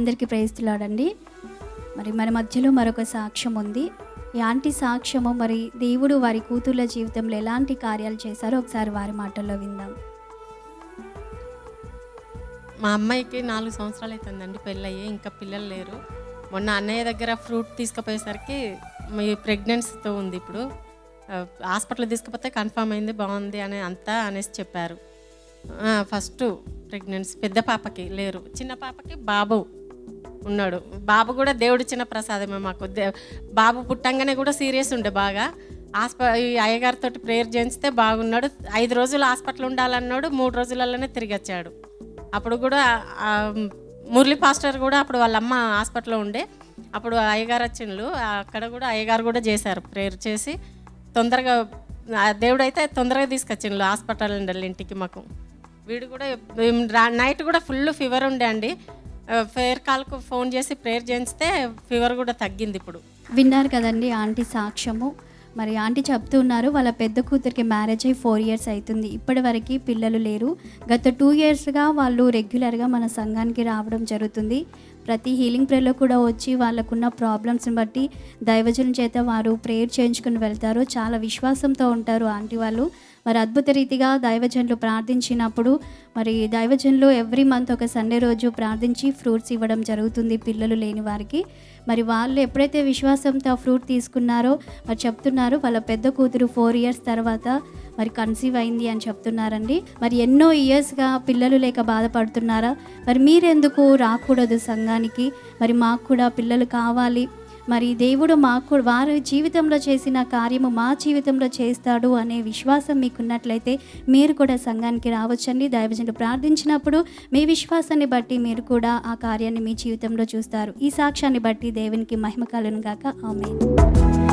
అందరికీ ప్రేస్తున్నాడండి. మరి మన మధ్యలో మరొక సాక్ష్యం ఉంది. ఈ ఆంటీ సాక్ష్యము మరి దేవుడు వారి కూతుర్ల జీవితంలో ఎలాంటి కార్యాలు చేశారో ఒకసారి వారి మాటల్లో విందాం. మా అమ్మాయికి 4 సంవత్సరాలు అవుతుందండి పెళ్ళయ్యి, ఇంకా పిల్లలు లేరు. మొన్న అన్నయ్య దగ్గర ఫ్రూట్ తీసుకుపోయేసరికి మీ ప్రెగ్నెన్సీతో ఉంది, ఇప్పుడు హాస్పిటల్ తీసుకుపోతే కన్ఫర్మ్ అయింది, బాగుంది అని అంతా అనేసి చెప్పారు. ఫస్ట్ ప్రెగ్నెన్సీ పెద్ద పాపకి లేరు, చిన్న పాపకి బాబు ఉన్నాడు. బాబు కూడా దేవుడిచ్చిన ప్రసాదమే మాకు. బాబు పుట్టంగానే కూడా సీరియస్ ఉండే బాగా. ఈ అయ్యగారితో ప్రేయర్ చేయిస్తే బాగున్నాడు. 5 రోజులు హాస్పిటల్ ఉండాలన్నాడు, 3 రోజులలోనే తిరిగి వచ్చాడు. అప్పుడు కూడా మురళి పాస్టర్ కూడా అప్పుడు వాళ్ళ అమ్మ హాస్పిటల్లో ఉండే, అప్పుడు అయ్యగారు వచ్చిండ్రు. అక్కడ కూడా అయ్యగారు కూడా చేశారు, ప్రేయర్ చేసి తొందరగా దేవుడైతే తొందరగా తీసుకొచ్చిండ్రు హాస్పిటల్ ఉండాలి ఇంటికి. మాకు వీడు కూడా నైట్ కూడా ఫుల్ ఫీవర్ ఉండే అండి. ఫేర్ కాల్కు ఫోన్ చేసి ప్రేయర్ చేయిస్తే ఫీవర్ కూడా తగ్గింది. ఇప్పుడు విన్నారు కదండి ఆంటీ సాక్ష్యము. మరి ఆంటీ చెప్తున్నారు వాళ్ళ పెద్ద కూతురికి మ్యారేజ్ అయ్యి 4 years అవుతుంది, ఇప్పటి వరకు పిల్లలు లేరు. గత 2 yearsగా వాళ్ళు రెగ్యులర్గా మన సంఘానికి రావడం జరుగుతుంది. ప్రతి హీలింగ్ ప్రేయర్లో కూడా వచ్చి వాళ్ళకున్న ప్రాబ్లమ్స్ని బట్టి దైవజనం చేత వారు ప్రేయర్ చేయించుకుని వెళ్తారు. చాలా విశ్వాసంతో ఉంటారు ఆంటీ వాళ్ళు. మరి అద్భుత రీతిగా దైవజనులు ప్రార్థించినప్పుడు మరి దైవజనులు ఎవ్రీ మంత్ ఒక సండే రోజు ప్రార్థించి ఫ్రూట్స్ ఇవ్వడం జరుగుతుంది పిల్లలు లేని వారికి. మరి వాళ్ళు ఎప్పుడైతే విశ్వాసంతో ఆ ఫ్రూట్ తీసుకున్నారో మరి చెప్తున్నారు వాళ్ళ పెద్ద కూతురు 4 years తర్వాత మరి కన్సీవ్ అయింది అని చెప్తున్నారండి. మరి ఎన్నో ఇయర్స్గా పిల్లలు లేక బాధపడుతున్నారా? మరి మీరెందుకు రాకూడదు సంఘానికి? మరి మాకు కూడా పిల్లలు కావాలి, మరి దేవుడు మాకు వారి జీవితంలో చేసిన కార్యము మా జీవితంలో చేస్తాడు అనే విశ్వాసం మీకున్నట్లయితే మీరు కూడా సంఘానికి రావచ్చండి. దైవజనులు ప్రార్థించినప్పుడు మీ విశ్వాసాన్ని బట్టి మీరు కూడా ఆ కార్యాన్ని మీ జీవితంలో చూస్తారు. ఈ సాక్ష్యాన్ని బట్టి దేవునికి మహిమ కలుగును గాక. ఆమేన్.